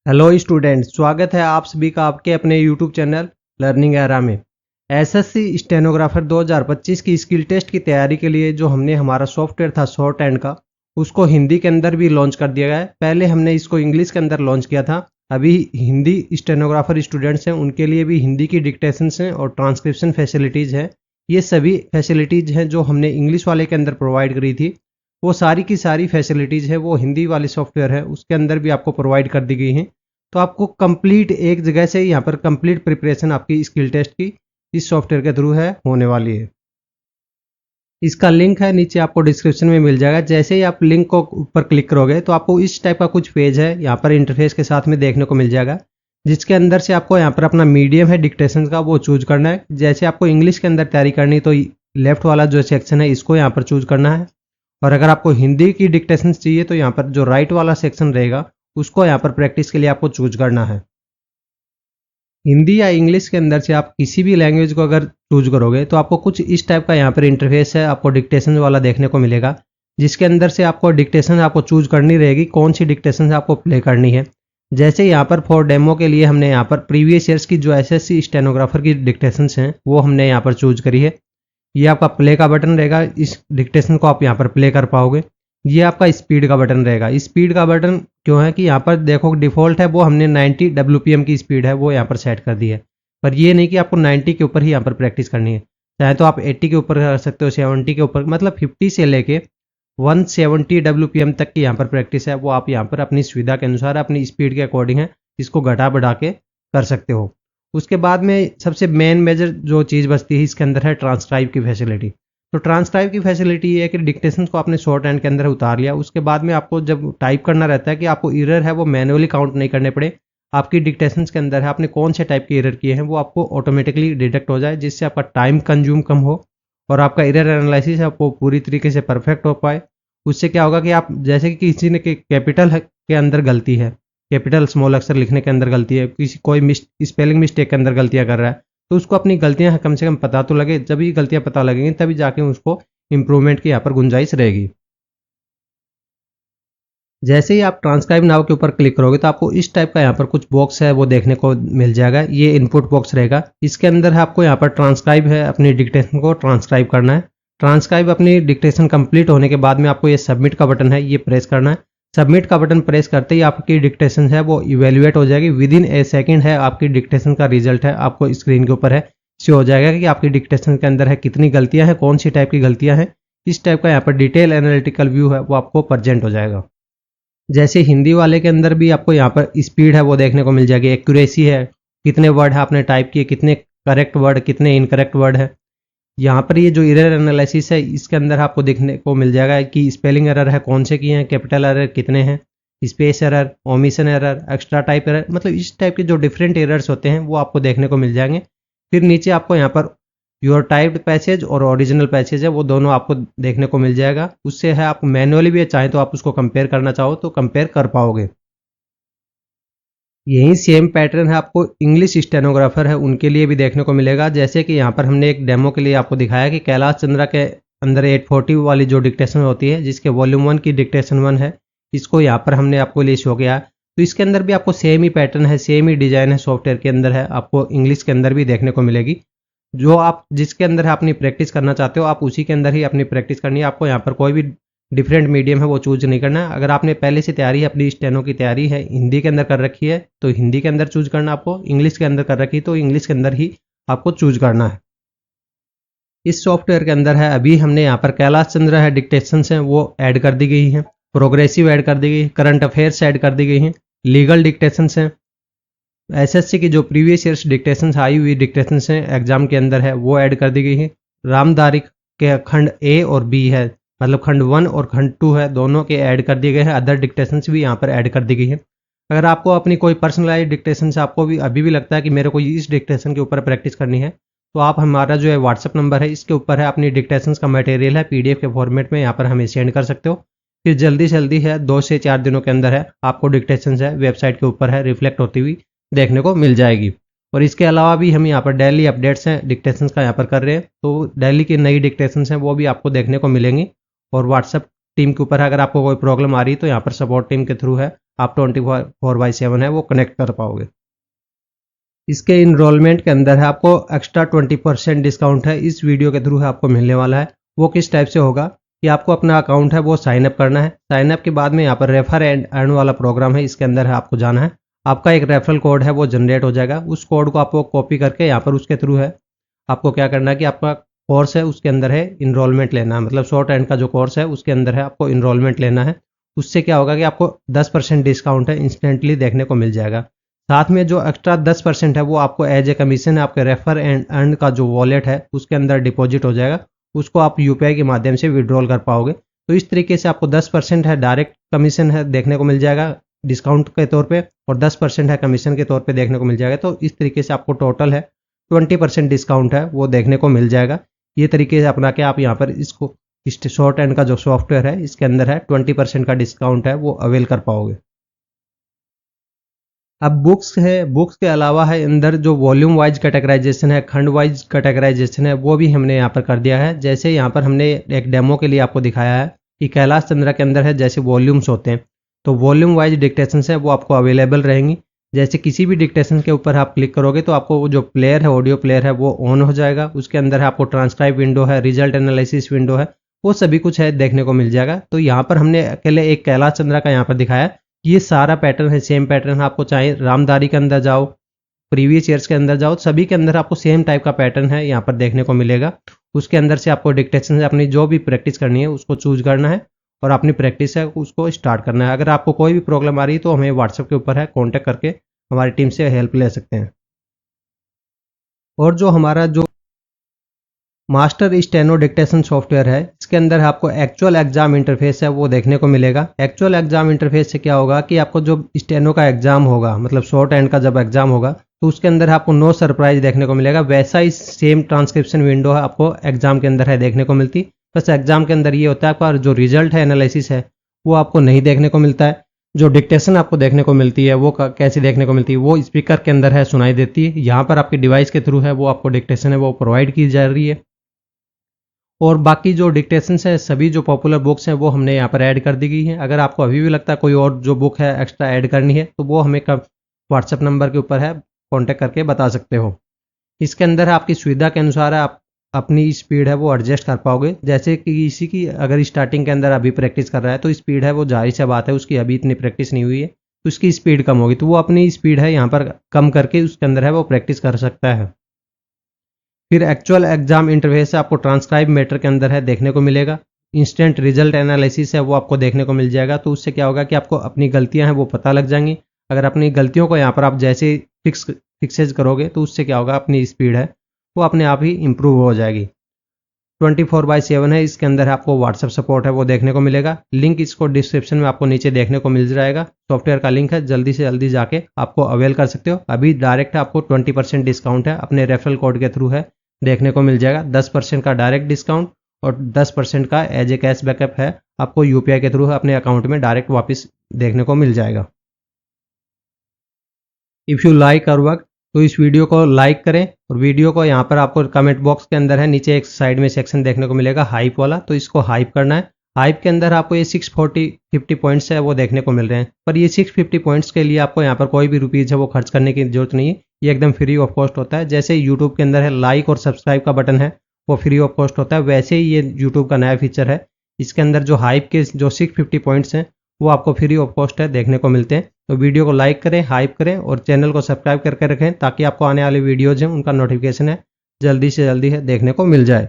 Hello student, स्वागत है आप सभी का आपके अपने यूट्यूब चैनल लर्निंग एरा में। एसएससी स्टेनोग्राफर 2025 की स्किल टेस्ट की तैयारी के लिए जो हमने हमारा सॉफ्टवेयर था शॉर्ट हैंड का, उसको हिंदी के अंदर भी लॉन्च कर दिया गया है। पहले हमने इसको इंग्लिश के अंदर लॉन्च किया था। अभी हिंदी स्टेनोग्राफर स्टूडेंट्स हैं उनके लिए भी हिंदी की डिक्टेशंस हैं और ट्रांसक्रिप्शन फैसिलिटीज़ हैं। ये सभी फैसिलिटीज़ हैं जो हमने इंग्लिश वाले के अंदर प्रोवाइड करी थी, वो सारी की सारी फैसिलिटीज़ है वो हिंदी वाले सॉफ्टवेयर है उसके अंदर भी आपको प्रोवाइड कर दी गई हैं। तो आपको कंप्लीट एक जगह से यहाँ पर कंप्लीट प्रिपरेशन आपकी स्किल टेस्ट की इस सॉफ्टवेयर के थ्रू है होने वाली है। इसका लिंक है नीचे आपको डिस्क्रिप्शन में मिल जाएगा। जैसे ही आप लिंक को ऊपर क्लिक करोगे तो आपको इस टाइप का कुछ पेज है यहाँ पर इंटरफेस के साथ में देखने को मिल जाएगा, जिसके अंदर से आपको यहाँ पर अपना मीडियम है डिक्टेशन का वो चूज करना है। जैसे आपको इंग्लिश के अंदर तैयारी करनी तो लेफ्ट वाला जो सेक्शन है इसको यहाँ पर चूज करना है, और अगर आपको हिंदी की डिक्टेशन चाहिए तो यहाँ पर जो राइट वाला सेक्शन रहेगा उसको यहाँ पर प्रैक्टिस के लिए आपको चूज करना है। हिंदी या इंग्लिश के अंदर से आप किसी भी लैंग्वेज को अगर चूज करोगे तो आपको कुछ इस टाइप का यहाँ पर इंटरफेस है आपको डिक्टेशन वाला देखने को मिलेगा, जिसके अंदर से आपको डिक्टेशन आपको चूज करनी रहेगी कौन सी डिक्टेशन आपको प्ले करनी है। जैसे यहाँ पर फॉर डेमो के लिए हमने यहाँ पर प्रीवियस ईयर्स की जो एसएससी स्टेनोग्राफर की डिक्टेशन हैं वो हमने यहाँ पर चूज करी है। ये आपका प्ले का बटन रहेगा, इस डिक्टेशन को आप यहाँ पर प्ले कर पाओगे। ये आपका स्पीड का बटन रहेगा। स्पीड का बटन क्यों है कि यहाँ पर देखो डिफ़ॉल्ट है वो हमने 90 WPM की स्पीड है वो यहाँ पर सेट कर दी है, पर ये नहीं कि आपको 90 के ऊपर ही यहाँ पर प्रैक्टिस करनी है। चाहे तो आप 80 के ऊपर कर सकते हो, 70 के ऊपर, मतलब 50 से लेके 170 WPM तक की यहाँ पर प्रैक्टिस है वो आप यहाँ पर अपनी सुविधा के अनुसार अपनी स्पीड के अकॉर्डिंग है इसको घटा बढ़ा के कर सकते हो। उसके बाद में सबसे मेन मेजर जो चीज़ बचती है इसके अंदर है ट्रांसक्राइब की फैसिलिटी। तो ट्रांसक्राइब की फैसिलिटी ये है कि डिक्टेशन को आपने शॉर्ट हैंड के अंदर उतार लिया, उसके बाद में आपको जब टाइप करना रहता है कि आपको एरर है वो मैनुअली काउंट नहीं करने पड़े, आपकी डिक्टेशन के अंदर है आपने कौन से टाइप के एरर किए हैं वो आपको ऑटोमेटिकली डिटेक्ट हो जाए, जिससे आपका टाइम कंज्यूम कम हो और आपका एरर एनालिसिस आपको पूरी तरीके से परफेक्ट हो पाए। उससे क्या होगा कि आप जैसे कि किसी ने कैपिटल के अंदर गलती है, कैपिटल स्मॉल अक्षर लिखने के अंदर गलती है, किसी कोई स्पेलिंग मिस्टेक के अंदर गलतियां कर रहा है, तो उसको अपनी गलतियां कम से कम पता तो लगे। जब ये गलतियां पता लगेंगी तभी जाके उसको इंप्रूवमेंट की यहाँ पर गुंजाइश रहेगी। जैसे ही आप ट्रांसक्राइब नाउ के ऊपर क्लिक करोगे तो आपको इस टाइप का यहाँ पर कुछ बॉक्स है वो देखने को मिल जाएगा। ये इनपुट बॉक्स रहेगा, इसके अंदर है आपको यहाँ पर ट्रांसक्राइब है अपनी डिक्टेशन को ट्रांसक्राइब करना है। ट्रांसक्राइब अपनी डिक्टेशन कंप्लीट होने के बाद में आपको ये सबमिट का बटन है ये प्रेस करना है। सबमिट का बटन प्रेस करते ही आपकी डिक्टेशन है वो इवेल्युएट हो जाएगी। विद इन ए सेकेंड है आपकी डिक्टेशन का रिजल्ट है आपको स्क्रीन के ऊपर है शो हो जाएगा कि आपकी डिक्टेशन के अंदर है कितनी गलतियां हैं, कौन सी टाइप की गलतियां हैं। इस टाइप का यहाँ पर डिटेल एनालिटिकल व्यू है वो आपको प्रेजेंट हो जाएगा। जैसे हिंदी वाले के अंदर भी आपको यहाँ पर स्पीड है वो देखने को मिल जाएगी, एक्यूरेसी है, कितने वर्ड है आपने टाइप किए, कितने करेक्ट वर्ड, कितने इनकरेक्ट वर्ड है। यहाँ पर ये जो एरर एनालिसिस है इसके अंदर आपको देखने को मिल जाएगा कि स्पेलिंग एरर है कौन से किए हैं, कैपिटल एरर कितने हैं, space error, omission error, extra type error, मतलब इस टाइप के जो डिफरेंट एरर्स होते हैं वो आपको देखने को मिल जाएंगे। फिर नीचे आपको यहाँ पर योर टाइप्ड पैसेज और ओरिजिनल पैसेज है वो दोनों आपको देखने को मिल जाएगा। उससे है आप मैनुअली भी चाहें तो आप उसको कंपेयर करना चाहो तो कंपेयर कर पाओगे। यही सेम पैटर्न है आपको इंग्लिश स्टेनोग्राफर है उनके लिए भी देखने को मिलेगा। जैसे कि यहाँ पर हमने एक डेमो के लिए आपको दिखाया कि कैलाश चंद्रा के अंदर 840 वाली जो डिक्टेशन होती है जिसके वॉल्यूम 1 की डिक्टेशन 1 है, इसको यहाँ पर हमने आपको लिए शो किया। तो इसके अंदर भी आपको सेम ही पैटर्न है, सेम ही डिजाइन है सॉफ्टवेयर के अंदर है, आपको इंग्लिश के अंदर भी देखने को मिलेगी। जो आप जिसके अंदर है अपनी प्रैक्टिस करना चाहते हो आप उसी के अंदर ही अपनी प्रैक्टिस करनी है। आपको यहाँ पर कोई भी डिफरेंट मीडियम है वो चूज नहीं करना है। अगर आपने पहले से तैयारी अपनी स्टेनो की तैयारी है हिंदी के अंदर कर रखी है तो हिंदी के अंदर चूज करना, आपको इंग्लिश के अंदर कर रखी है तो इंग्लिश के अंदर ही आपको चूज करना है। इस सॉफ्टवेयर के अंदर है अभी हमने यहाँ पर कैलाश चंद्र है डिक्टेशन है वो ऐड कर दी गई है, प्रोग्रेसिव ऐड कर दी गई, करंट अफेयर्स ऐड कर दी गई हैं, लीगल डिक्टेशन है, एसएससी की जो प्रीवियस ईयर्स डिक्टेशन आई हुई डिक्टेशन हैं एग्जाम के अंदर है वो ऐड कर दी गई है। रामदारिक के खंड ए और बी है, मतलब खंड 1 और खंड 2 है, दोनों के ऐड कर दिए गए हैं। अदर डिक्टेशंस भी यहाँ पर ऐड कर दी गई है। अगर आपको अपनी कोई पर्सनलाइज डिक्टेशन से आपको भी अभी भी लगता है कि मेरे को इस डिक्टेशन के ऊपर प्रैक्टिस करनी है तो आप हमारा जो है व्हाट्सअप नंबर है इसके ऊपर है अपनी डिक्टेशन का मटेरियल है पीडीएफ के फॉर्मेट में यहाँ पर हमें सेंड कर सकते हो। फिर जल्दी से जल्दी है 2 से 4 दिनों के अंदर है आपको डिक्टेशन है वेबसाइट के ऊपर है रिफ्लेक्ट होती हुई देखने को मिल जाएगी। और इसके अलावा भी हम यहाँ पर डेली अपडेट्स हैं डिक्टेशन का यहाँ पर कर रहे हैं, तो डेली की नई डिक्टेशन हैं वो भी आपको देखने को मिलेंगी। और व्हाट्सएप टीम के ऊपर अगर आपको कोई प्रॉब्लम आ रही है तो यहाँ पर सपोर्ट टीम के थ्रू है आप 24/7 है वो कनेक्ट कर पाओगे। इसके इनरोलमेंट के अंदर है आपको एक्स्ट्रा 20% डिस्काउंट है इस वीडियो के थ्रू है आपको मिलने वाला है। वो किस टाइप से होगा कि आपको अपना अकाउंट है वो साइन अप करना है। साइन अप के बाद में यहाँ पर रेफर एंड अर्न वाला प्रोग्राम है, इसके अंदर है आपको जाना है। आपका एक रेफरल कोड है वो जनरेट हो जाएगा। उस कोड को आपको कॉपी करके यहाँ पर उसके थ्रू है आपको क्या करना है कि आपका कोर्स है उसके अंदर है इनरोलमेंट लेना है, मतलब शॉर्ट हैंड का जो कोर्स है उसके अंदर है आपको इनरोलमेंट लेना है। उससे क्या होगा कि आपको 10% डिस्काउंट है इंस्टेंटली देखने को मिल जाएगा। साथ में जो एक्स्ट्रा 10% है वो आपको एज ए कमीशन है आपके रेफर एंड अर्न का जो वॉलेट है उसके अंदर डिपॉजिट हो जाएगा। उसको आप यूपीआई के माध्यम से विड्रॉल कर पाओगे। तो इस तरीके से आपको 10% है डायरेक्ट कमीशन है देखने को मिल जाएगा डिस्काउंट के तौर पे, और 10% है कमीशन के तौर पे देखने को मिल जाएगा। तो इस तरीके से आपको टोटल है 20% डिस्काउंट है वो देखने को मिल जाएगा। ये तरीके से अपना के आप यहाँ पर इसको शॉर्ट हैंड का जो सॉफ्टवेयर है इसके अंदर है 20% का डिस्काउंट है वो अवेल कर पाओगे। अब बुक्स है, बुक्स के अलावा है अंदर जो वॉल्यूम वाइज कैटेगराइजेशन है, खंड वाइज कैटेगराइजेशन है वो भी हमने यहाँ पर कर दिया है। जैसे यहाँ पर हमने एक डेमो के लिए आपको दिखाया है कि कैलाश चंद्रा के अंदर है जैसे वॉल्यूम्स होते हैं, तो वॉल्यूम वाइज डिक्टेशन है वो आपको अवेलेबल रहेंगी। जैसे किसी भी डिक्टेशन के ऊपर आप क्लिक करोगे तो आपको वो जो प्लेयर है ऑडियो प्लेयर है वो ऑन हो जाएगा। उसके अंदर है आपको ट्रांसक्राइब विंडो है, रिजल्ट एनालिसिस विंडो है, वो सभी कुछ है देखने को मिल जाएगा। तो यहाँ पर हमने अकेले एक कैलाश चंद्रा का यहाँ पर दिखाया। ये सारा पैटर्न है, सेम पैटर्न आपको चाहे रामधारी के अंदर जाओ, प्रीवियस ईयर्स के अंदर जाओ, सभी के अंदर आपको सेम टाइप का पैटर्न है यहाँ पर देखने को मिलेगा। उसके अंदर से आपको डिक्टेशन से अपनी जो भी प्रैक्टिस करनी है उसको चूज करना है और अपनी प्रैक्टिस है उसको स्टार्ट करना है। अगर आपको कोई भी प्रॉब्लम आ रही है तो हमें व्हाट्सएप के ऊपर है कॉन्टैक्ट करके हमारी टीम से हेल्प ले सकते हैं। और जो हमारा जो मास्टर स्टेनो डिक्टेशन सॉफ्टवेयर है इसके अंदर आपको एक्चुअल एग्जाम इंटरफेस है वो देखने को मिलेगा। एक्चुअल एग्जाम इंटरफेस से क्या होगा कि आपको जो स्टेनो का एग्जाम होगा, मतलब शॉर्ट हैंड का जब एग्जाम होगा तो उसके अंदर आपको नो सरप्राइज देखने को मिलेगा। वैसा ही सेम ट्रांसक्रिप्शन विंडो है आपको एग्जाम के अंदर है देखने को मिलती। बस एग्जाम के अंदर ये होता है आपका जो रिजल्ट है एनालिसिस है वो आपको नहीं देखने को मिलता है। जो डिक्टेशन आपको देखने को मिलती है वो कैसी देखने को मिलती है, वो स्पीकर के अंदर है सुनाई देती है। यहाँ पर आपके डिवाइस के थ्रू है वो आपको डिक्टेशन है वो प्रोवाइड की जा रही है। और बाकी जो डिक्टेशन है सभी जो पॉपुलर बुक्स हैं वो हमने यहाँ पर ऐड कर दी गई हैं। अगर आपको अभी भी लगता है कोई और जो बुक है एक्स्ट्रा ऐड करनी है तो वो हमें व्हाट्सएप नंबर के ऊपर है कांटेक्ट करके बता सकते हो। इसके अंदर आपकी सुविधा के अनुसार आप अपनी स्पीड है वो एडजस्ट कर पाओगे। जैसे कि किसी की अगर स्टार्टिंग के अंदर अभी प्रैक्टिस कर रहा है तो स्पीड है वो जाहिर सी बात है उसकी अभी इतनी प्रैक्टिस नहीं हुई है तो उसकी स्पीड कम होगी, तो वो अपनी स्पीड है यहाँ पर कम करके उसके अंदर है वो प्रैक्टिस कर सकता है। फिर एक्चुअल एग्जाम इंटरफेस आपको ट्रांसक्राइब मैटर के अंदर है देखने को मिलेगा। इंस्टेंट रिजल्ट एनालिसिस है वो आपको देखने को मिल जाएगा। तो उससे क्या होगा कि आपको अपनी गलतियां हैं वो पता लग जाएंगी। अगर अपनी गलतियों को यहाँ पर आप जैसे फिक्सेज करोगे तो उससे क्या होगा अपनी स्पीड है वो अपने आप ही इंप्रूव हो जाएगी। 24/7 है, इसके अंदर आपको व्हाट्सएप सपोर्ट है वो देखने को मिलेगा। लिंक इसको डिस्क्रिप्शन में आपको नीचे देखने को मिल जाएगा। सॉफ्टवेयर का लिंक है, जल्दी से जल्दी जाके आपको अवेल कर सकते हो। अभी डायरेक्ट आपको 20% डिस्काउंट है अपने रेफरल कोड के थ्रू है देखने को मिल जाएगा। 10% का डायरेक्ट डिस्काउंट और 10% का एज ए कैश बैकअप है आपको यूपीआई के थ्रू अपने अकाउंट में डायरेक्ट वापस देखने को मिल जाएगा। If you like our work तो इस वीडियो को लाइक करें और वीडियो को यहाँ पर आपको कमेंट बॉक्स के अंदर है नीचे एक साइड में सेक्शन देखने को मिलेगा हाइप वाला, तो इसको हाइप करना है। हाइप के अंदर आपको ये 650 पॉइंट्स है वो देखने को मिल रहे हैं, पर ये 650 पॉइंट्स के लिए आपको यहाँ पर कोई भी रुपीज़ है वो खर्च करने की जरूरत नहीं है। ये एकदम फ्री ऑफ कॉस्ट होता है। जैसे यूट्यूब के अंदर है लाइक और सब्सक्राइब का बटन है वो फ्री ऑफ कॉस्ट होता है, वैसे ही ये यूट्यूब का नया फीचर है। इसके अंदर जो हाइप के जो 650 पॉइंट्स हैं वो आपको फ्री ऑफ कॉस्ट है देखने को मिलते हैं। तो वीडियो को लाइक करें, हाइप करें और चैनल को सब्सक्राइब करके रखें ताकि आपको आने वाली वीडियोज़ हैं उनका नोटिफिकेशन है जल्दी से जल्दी है देखने को मिल जाए।